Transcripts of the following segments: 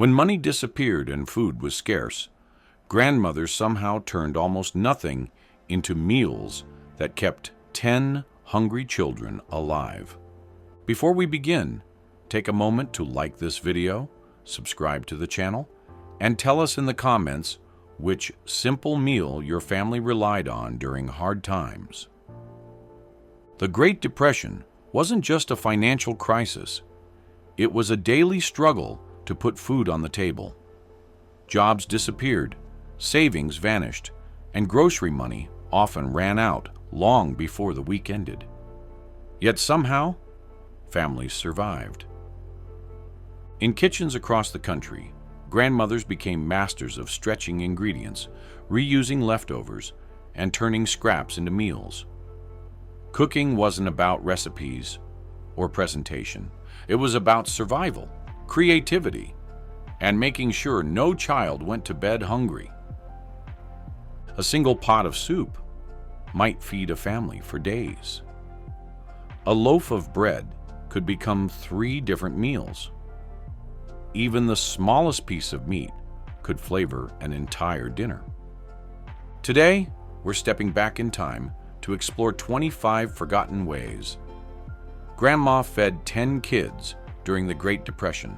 When money disappeared and food was scarce, grandmothers somehow turned almost nothing into meals that kept 10 hungry children alive. Before we begin, take a moment to like this video, subscribe to the channel, and tell us in the comments which simple meal your family relied on during hard times. The Great Depression wasn't just a financial crisis. It was a daily struggle to put food on the table. Jobs disappeared, savings vanished, and grocery money often ran out long before the week ended. Yet somehow, families survived. In kitchens across the country, grandmothers became masters of stretching ingredients, reusing leftovers, and turning scraps into meals. Cooking wasn't about recipes or presentation. It was about survival, creativity, and making sure no child went to bed hungry. A single pot of soup might feed a family for days. A loaf of bread could become 3 different meals. Even the smallest piece of meat could flavor an entire dinner. Today, we're stepping back in time to explore 25 forgotten ways. Grandma fed 10 kids during the Great Depression.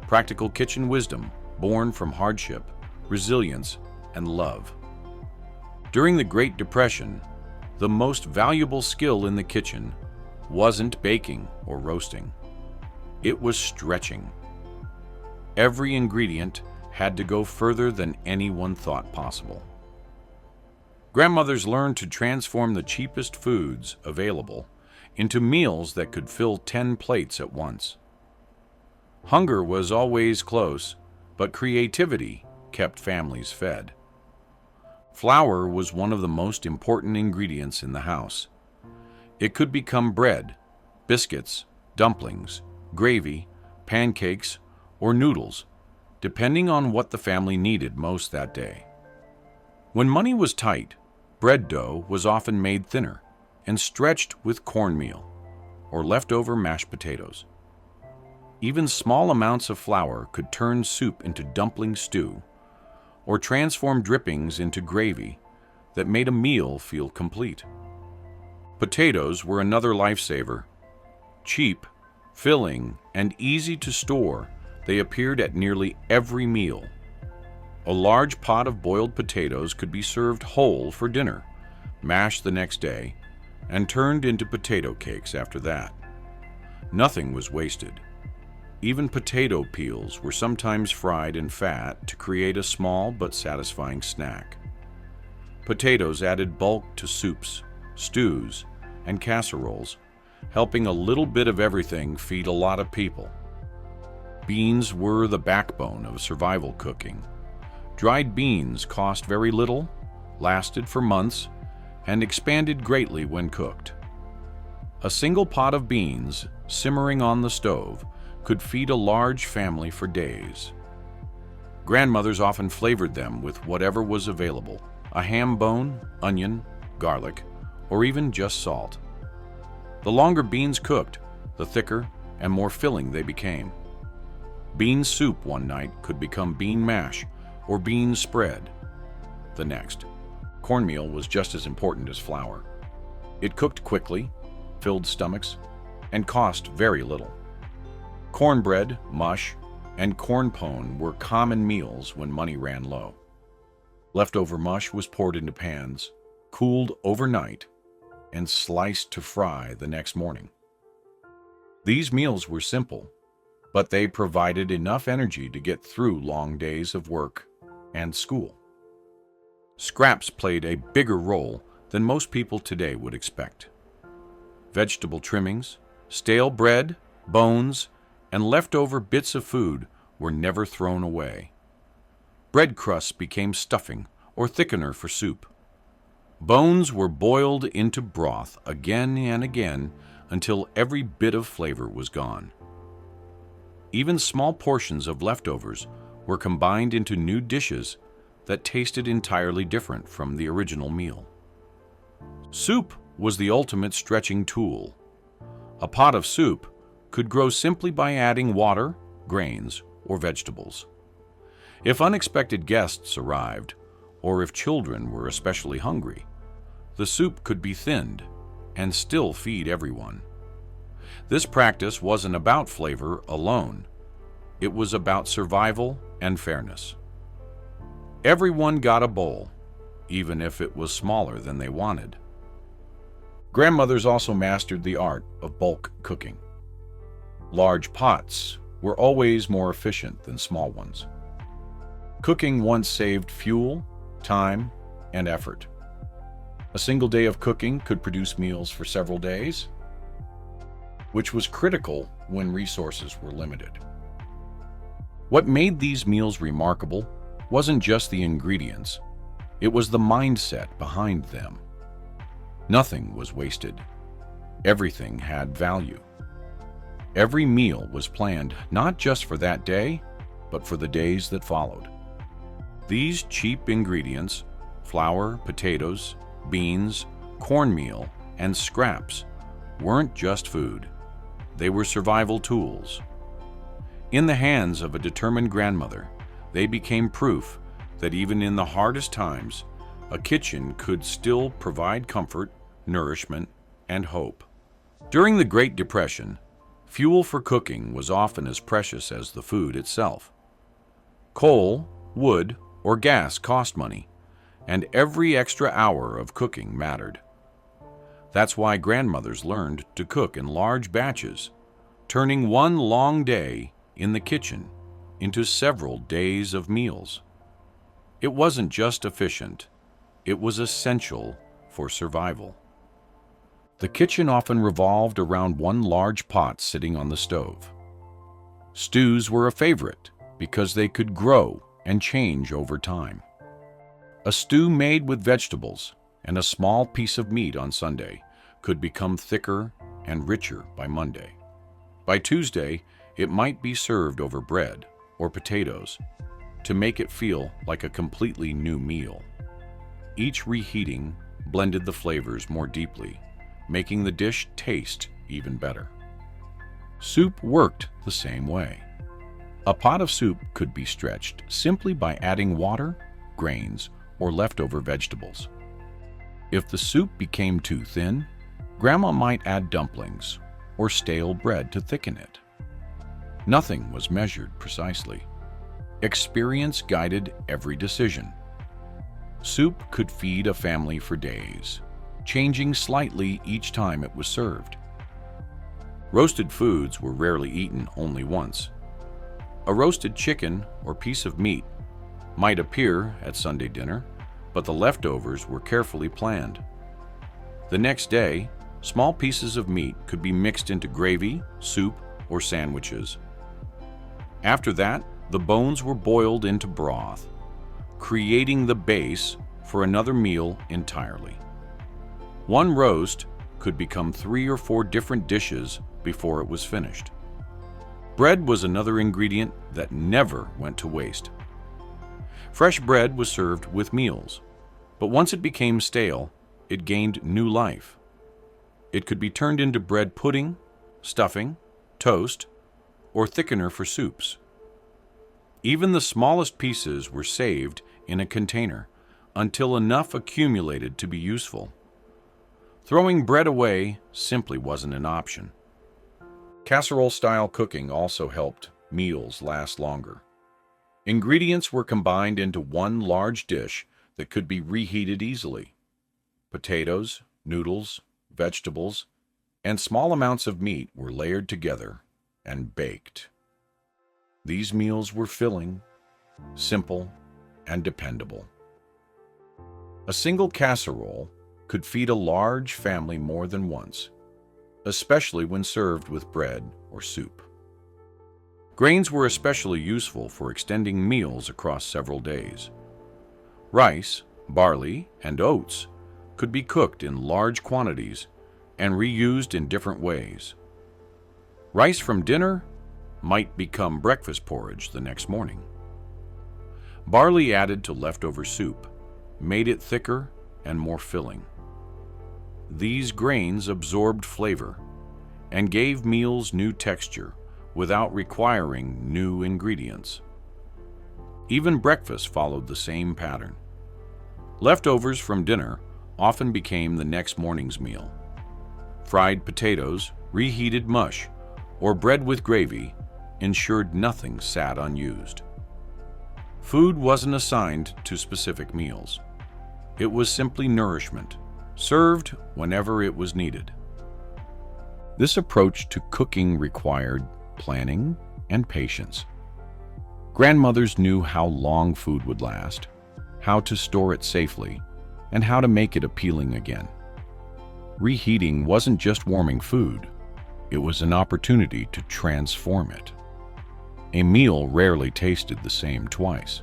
Practical kitchen wisdom born from hardship, resilience, and love. During the Great Depression, the most valuable skill in the kitchen wasn't baking or roasting. It was stretching. Every ingredient had to go further than anyone thought possible. Grandmothers learned to transform the cheapest foods available into meals that could fill 10 plates at once. Hunger was always close, but creativity kept families fed. Flour was one of the most important ingredients in the house. It could become bread, biscuits, dumplings, gravy, pancakes, or noodles, depending on what the family needed most that day. When money was tight, bread dough was often made thinner and stretched with cornmeal or leftover mashed potatoes. Even small amounts of flour could turn soup into dumpling stew or transform drippings into gravy that made a meal feel complete. Potatoes were another lifesaver. Cheap, filling, and easy to store, they appeared at nearly every meal. A large pot of boiled potatoes could be served whole for dinner, mashed the next day, and turned into potato cakes after that. Nothing was wasted. Even potato peels were sometimes fried in fat to create a small but satisfying snack. Potatoes added bulk to soups, stews, and casseroles, helping a little bit of everything feed a lot of people. Beans were the backbone of survival cooking. Dried beans cost very little, lasted for months, and expanded greatly when cooked. A single pot of beans simmering on the stove could feed a large family for days. Grandmothers often flavored them with whatever was available: a ham bone, onion, garlic, or even just salt. The longer beans cooked, the thicker and more filling they became. Bean soup one night could become bean mash or bean spread the next. Cornmeal was just as important as flour. It cooked quickly, filled stomachs, and cost very little. Cornbread, mush, and corn pone were common meals when money ran low. Leftover mush was poured into pans, cooled overnight, and sliced to fry the next morning. These meals were simple, but they provided enough energy to get through long days of work and school. Scraps played a bigger role than most people today would expect. Vegetable trimmings, stale bread, bones, and leftover bits of food were never thrown away. Bread crusts became stuffing or thickener for soup. Bones were boiled into broth again and again until every bit of flavor was gone. Even small portions of leftovers were combined into new dishes that tasted entirely different from the original meal. Soup was the ultimate stretching tool. A pot of soup could grow simply by adding water, grains, or vegetables. If unexpected guests arrived, or if children were especially hungry, the soup could be thinned and still feed everyone. This practice wasn't about flavor alone. It was about survival and fairness. Everyone got a bowl, even if it was smaller than they wanted. Grandmothers also mastered the art of bulk cooking. Large pots were always more efficient than small ones. Cooking once saved fuel, time, and effort. A single day of cooking could produce meals for several days, which was critical when resources were limited. What made these meals remarkable wasn't just the ingredients, it was the mindset behind them. Nothing was wasted. Everything had value. Every meal was planned not just for that day, but for the days that followed. These cheap ingredients, flour, potatoes, beans, cornmeal, and scraps, weren't just food. They were survival tools. In the hands of a determined grandmother, they became proof that even in the hardest times, a kitchen could still provide comfort, nourishment, and hope. During the Great Depression, fuel for cooking was often as precious as the food itself. Coal, wood, or gas cost money, and every extra hour of cooking mattered. That's why grandmothers learned to cook in large batches, turning one long day in the kitchen into several days of meals. It wasn't just efficient, it was essential for survival. The kitchen often revolved around one large pot sitting on the stove. Stews were a favorite because they could grow and change over time. A stew made with vegetables and a small piece of meat on Sunday could become thicker and richer by Monday. By Tuesday, it might be served over bread or potatoes to make it feel like a completely new meal. Each reheating blended the flavors more deeply, making the dish taste even better. Soup worked the same way. A pot of soup could be stretched simply by adding water, grains, or leftover vegetables. If the soup became too thin, Grandma might add dumplings or stale bread to thicken it. Nothing was measured precisely. Experience guided every decision. Soup could feed a family for days, changing slightly each time it was served. Roasted foods were rarely eaten only once. A roasted chicken or piece of meat might appear at Sunday dinner, but the leftovers were carefully planned. The next day, small pieces of meat could be mixed into gravy, soup, or sandwiches. After that, the bones were boiled into broth, creating the base for another meal entirely. One roast could become 3 or 4 different dishes before it was finished. Bread was another ingredient that never went to waste. Fresh bread was served with meals, but once it became stale, it gained new life. It could be turned into bread pudding, stuffing, toast, or thickener for soups. Even the smallest pieces were saved in a container until enough accumulated to be useful. Throwing bread away simply wasn't an option. Casserole-style cooking also helped meals last longer. Ingredients were combined into one large dish that could be reheated easily. Potatoes, noodles, vegetables, and small amounts of meat were layered together and baked. These meals were filling, simple, and dependable. A single casserole could feed a large family more than once, especially when served with bread or soup. Grains were especially useful for extending meals across several days. Rice, barley, and oats could be cooked in large quantities and reused in different ways. Rice from dinner might become breakfast porridge the next morning. Barley added to leftover soup made it thicker and more filling. These grains absorbed flavor and gave meals new texture without requiring new ingredients. Even breakfast followed the same pattern. Leftovers from dinner often became the next morning's meal. Fried potatoes, reheated mush, or bread with gravy ensured nothing sat unused. Food wasn't assigned to specific meals. It was simply nourishment, served whenever it was needed. This approach to cooking required planning and patience. Grandmothers knew how long food would last, how to store it safely, and how to make it appealing again. Reheating wasn't just warming food, it was an opportunity to transform it. A meal rarely tasted the same twice.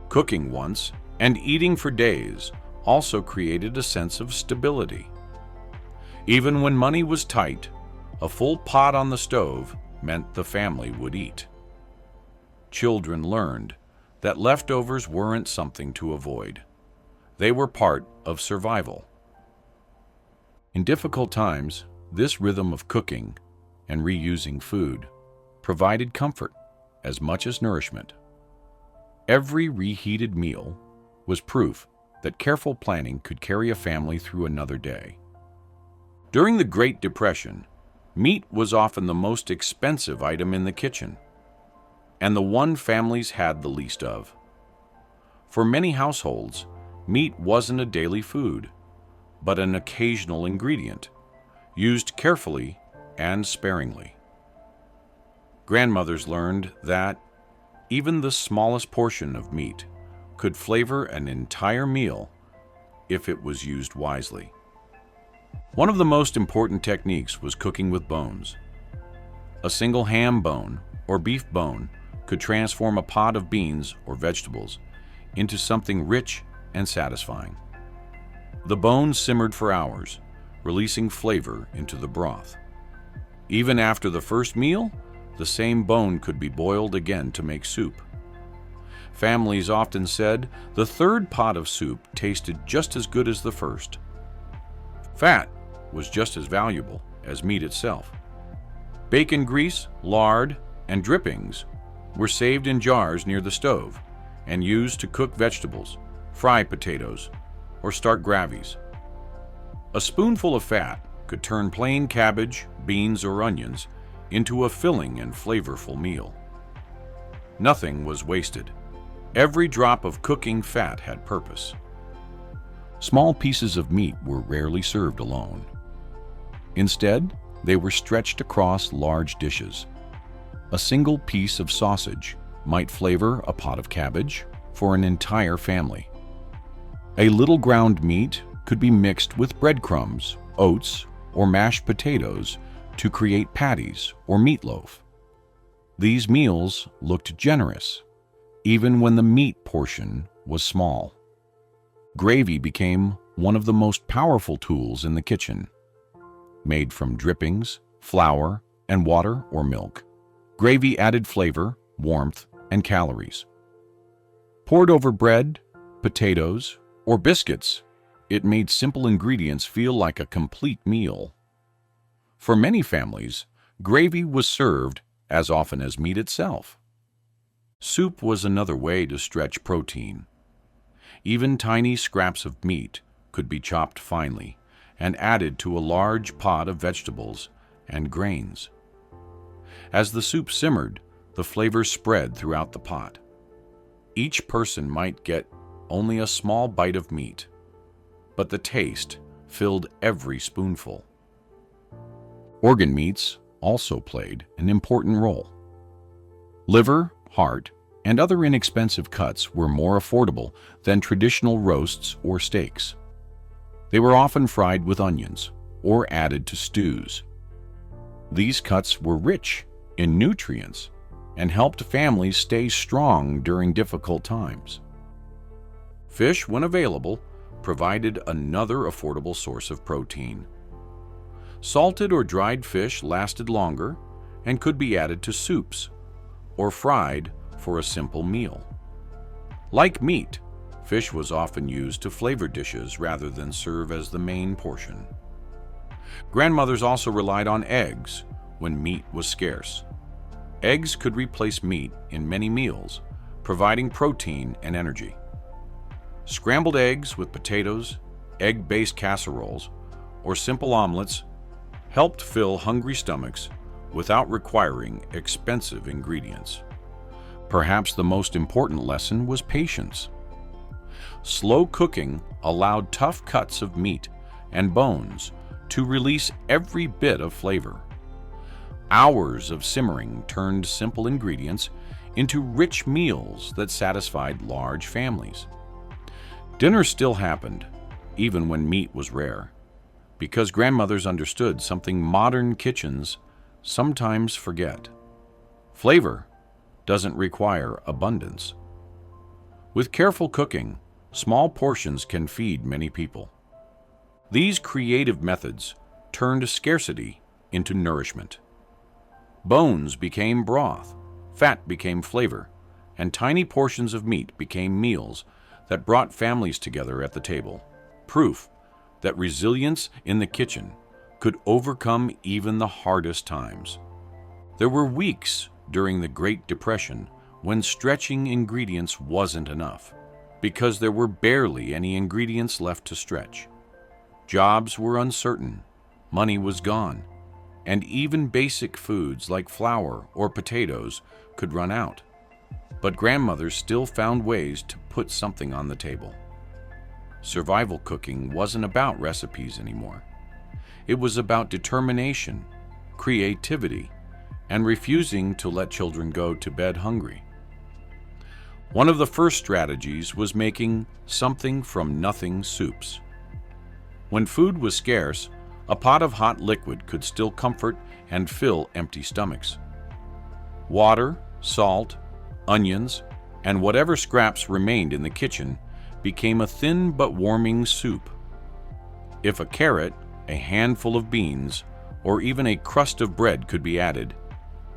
Cooking once and eating for days also created a sense of stability. Even when money was tight, a full pot on the stove meant the family would eat. Children learned that leftovers weren't something to avoid. They were part of survival. In difficult times, this rhythm of cooking and reusing food provided comfort as much as nourishment. Every reheated meal was proof that careful planning could carry a family through another day. During the Great Depression, meat was often the most expensive item in the kitchen, and the one families had the least of. For many households, meat wasn't a daily food, but an occasional ingredient, used carefully and sparingly. Grandmothers learned that even the smallest portion of meat could flavor an entire meal if it was used wisely. One of the most important techniques was cooking with bones. A single ham bone or beef bone could transform a pot of beans or vegetables into something rich and satisfying. The bones simmered for hours, releasing flavor into the broth. Even after the first meal, the same bone could be boiled again to make soup. Families often said the third pot of soup tasted just as good as the first. Fat was just as valuable as meat itself. Bacon grease, lard, and drippings were saved in jars near the stove and used to cook vegetables, fry potatoes, or start gravies. A spoonful of fat could turn plain cabbage, beans, or onions into a filling and flavorful meal. Nothing was wasted. Every drop of cooking fat had purpose. Small pieces of meat were rarely served alone. Instead, they were stretched across large dishes. A single piece of sausage might flavor a pot of cabbage for an entire family. A little ground meat could be mixed with breadcrumbs, oats, or mashed potatoes to create patties or meatloaf. These meals looked generous, even when the meat portion was small. Gravy became one of the most powerful tools in the kitchen. Made from drippings, flour, and water or milk, gravy added flavor, warmth, and calories. Poured over bread, potatoes, or biscuits, it made simple ingredients feel like a complete meal. For many families, gravy was served as often as meat itself. Soup was another way to stretch protein. Even tiny scraps of meat could be chopped finely and added to a large pot of vegetables and grains. As the soup simmered, the flavor spread throughout the pot. Each person might get only a small bite of meat, but the taste filled every spoonful. Organ meats also played an important role. Liver, heart, and other inexpensive cuts were more affordable than traditional roasts or steaks. They were often fried with onions or added to stews. These cuts were rich in nutrients and helped families stay strong during difficult times. Fish, when available, provided another affordable source of protein. Salted or dried fish lasted longer and could be added to soups or fried for a simple meal. Like meat, fish was often used to flavor dishes rather than serve as the main portion. Grandmothers also relied on eggs when meat was scarce. Eggs could replace meat in many meals, providing protein and energy. Scrambled eggs with potatoes, egg-based casseroles, or simple omelets helped fill hungry stomachs without requiring expensive ingredients. Perhaps the most important lesson was patience. Slow cooking allowed tough cuts of meat and bones to release every bit of flavor. Hours of simmering turned simple ingredients into rich meals that satisfied large families. Dinner still happened, even when meat was rare, because grandmothers understood something modern kitchens sometimes forget. Flavor doesn't require abundance. With careful cooking, small portions can feed many people. These creative methods turned scarcity into nourishment. Bones became broth, fat became flavor, and tiny portions of meat became meals that brought families together at the table. Proof that resilience in the kitchen could overcome even the hardest times. There were weeks during the Great Depression when stretching ingredients wasn't enough, because there were barely any ingredients left to stretch. Jobs were uncertain, money was gone, and even basic foods like flour or potatoes could run out. But grandmothers still found ways to put something on the table. Survival cooking wasn't about recipes anymore. It was about determination, creativity, and refusing to let children go to bed hungry. One of the first strategies was making something from nothing soups. When food was scarce, a pot of hot liquid could still comfort and fill empty stomachs. Water, salt, onions, and whatever scraps remained in the kitchen became a thin but warming soup. If a carrot, a handful of beans, or even a crust of bread could be added,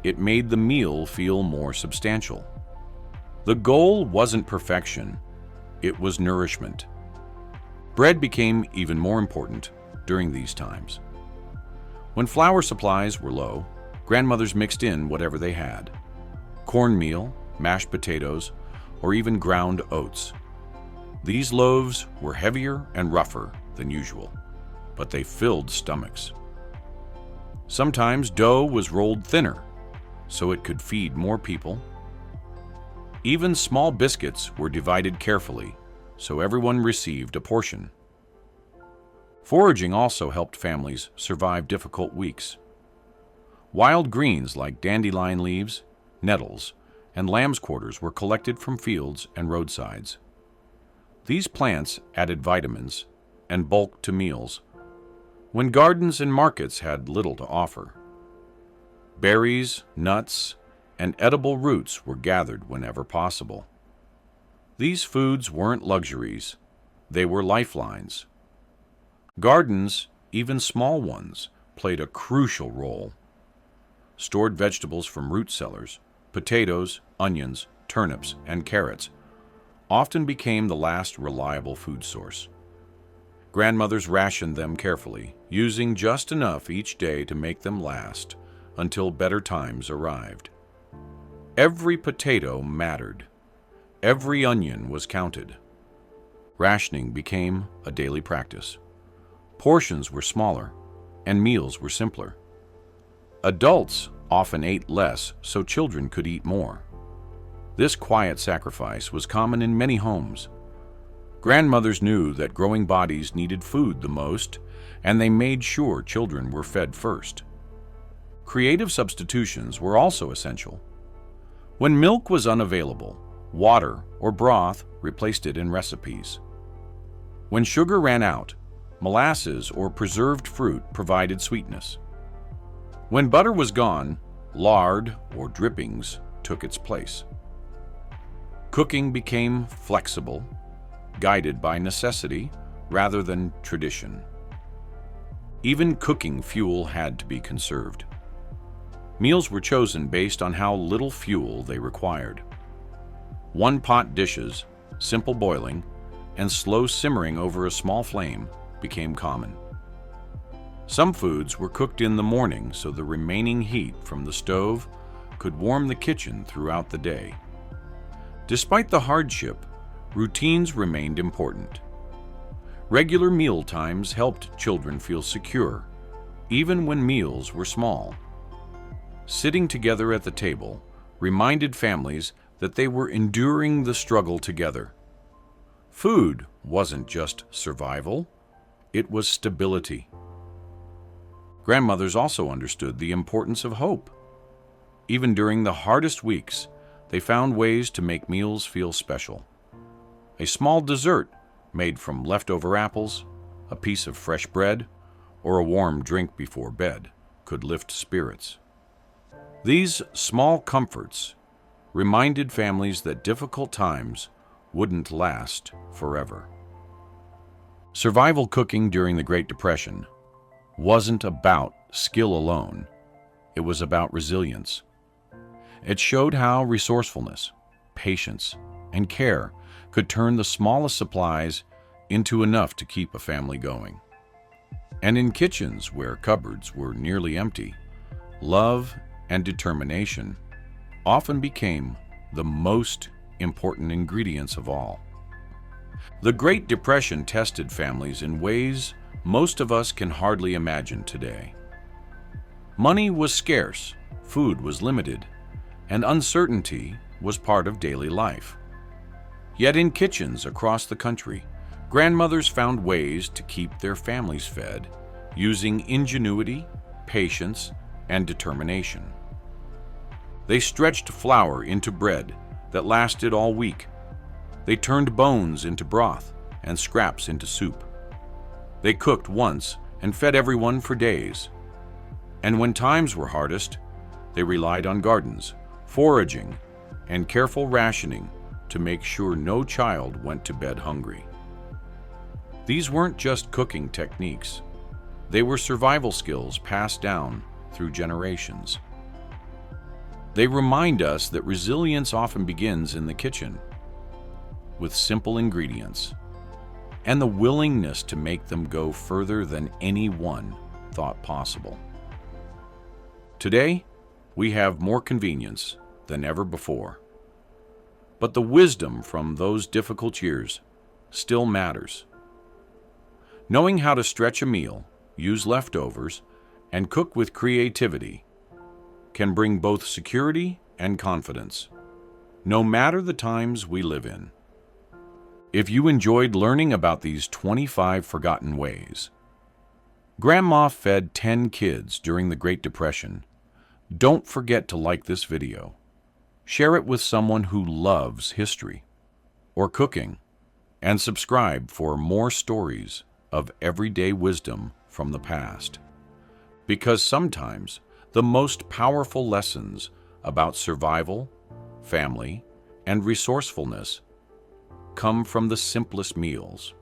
it made the meal feel more substantial. The goal wasn't perfection, it was nourishment. Bread became even more important during these times. When flour supplies were low, grandmothers mixed in whatever they had: cornmeal, mashed potatoes, or even ground oats. These loaves were heavier and rougher than usual, but they filled stomachs. Sometimes dough was rolled thinner, so it could feed more people. Even small biscuits were divided carefully, so everyone received a portion. Foraging also helped families survive difficult weeks. Wild greens like dandelion leaves, nettles, and lamb's quarters were collected from fields and roadsides. These plants added vitamins and bulk to meals when gardens and markets had little to offer. Berries, nuts, and edible roots were gathered whenever possible. These foods weren't luxuries, they were lifelines. Gardens, even small ones, played a crucial role. Stored vegetables from root cellars, potatoes, onions, turnips, and carrots often became the last reliable food source. Grandmothers rationed them carefully, using just enough each day to make them last until better times arrived. Every potato mattered. Every onion was counted. Rationing became a daily practice. Portions were smaller, and meals were simpler. Adults often ate less so children could eat more. This quiet sacrifice was common in many homes. Grandmothers knew that growing bodies needed food the most, and they made sure children were fed first. Creative substitutions were also essential. When milk was unavailable, water or broth replaced it in recipes. When sugar ran out, molasses or preserved fruit provided sweetness. When butter was gone, lard or drippings took its place. Cooking became flexible, guided by necessity rather than tradition. Even cooking fuel had to be conserved. Meals were chosen based on how little fuel they required. One-pot dishes, simple boiling, and slow simmering over a small flame became common. Some foods were cooked in the morning so the remaining heat from the stove could warm the kitchen throughout the day. Despite the hardship, routines remained important. Regular meal times helped children feel secure, even when meals were small. Sitting together at the table reminded families that they were enduring the struggle together. Food wasn't just survival, it was stability. Grandmothers also understood the importance of hope. Even during the hardest weeks, they found ways to make meals feel special. A small dessert made from leftover apples, a piece of fresh bread, or a warm drink before bed could lift spirits. These small comforts reminded families that difficult times wouldn't last forever. Survival cooking during the Great Depression wasn't about skill alone. It was about resilience. It showed how resourcefulness, patience, and care could turn the smallest supplies into enough to keep a family going. And in kitchens where cupboards were nearly empty, love and determination often became the most important ingredients of all. The Great Depression tested families in ways most of us can hardly imagine today. Money was scarce, food was limited, and uncertainty was part of daily life. Yet in kitchens across the country, grandmothers found ways to keep their families fed, using ingenuity, patience, and determination. They stretched flour into bread that lasted all week. They turned bones into broth and scraps into soup. They cooked once and fed everyone for days. And when times were hardest, they relied on gardens, foraging, and careful rationing to make sure no child went to bed hungry. These weren't just cooking techniques. They were survival skills passed down through generations. They remind us that resilience often begins in the kitchen, with simple ingredients, and the willingness to make them go further than anyone thought possible. Today, we have more convenience than ever before. But the wisdom from those difficult years still matters. Knowing how to stretch a meal, use leftovers, and cook with creativity can bring both security and confidence, no matter the times we live in. If you enjoyed learning about these 25 forgotten ways, Grandma fed 10 kids during the Great Depression, don't forget to like this video, share it with someone who loves history or cooking, and subscribe for more stories of everyday wisdom from the past. Because sometimes the most powerful lessons about survival, family, and resourcefulness come from the simplest meals.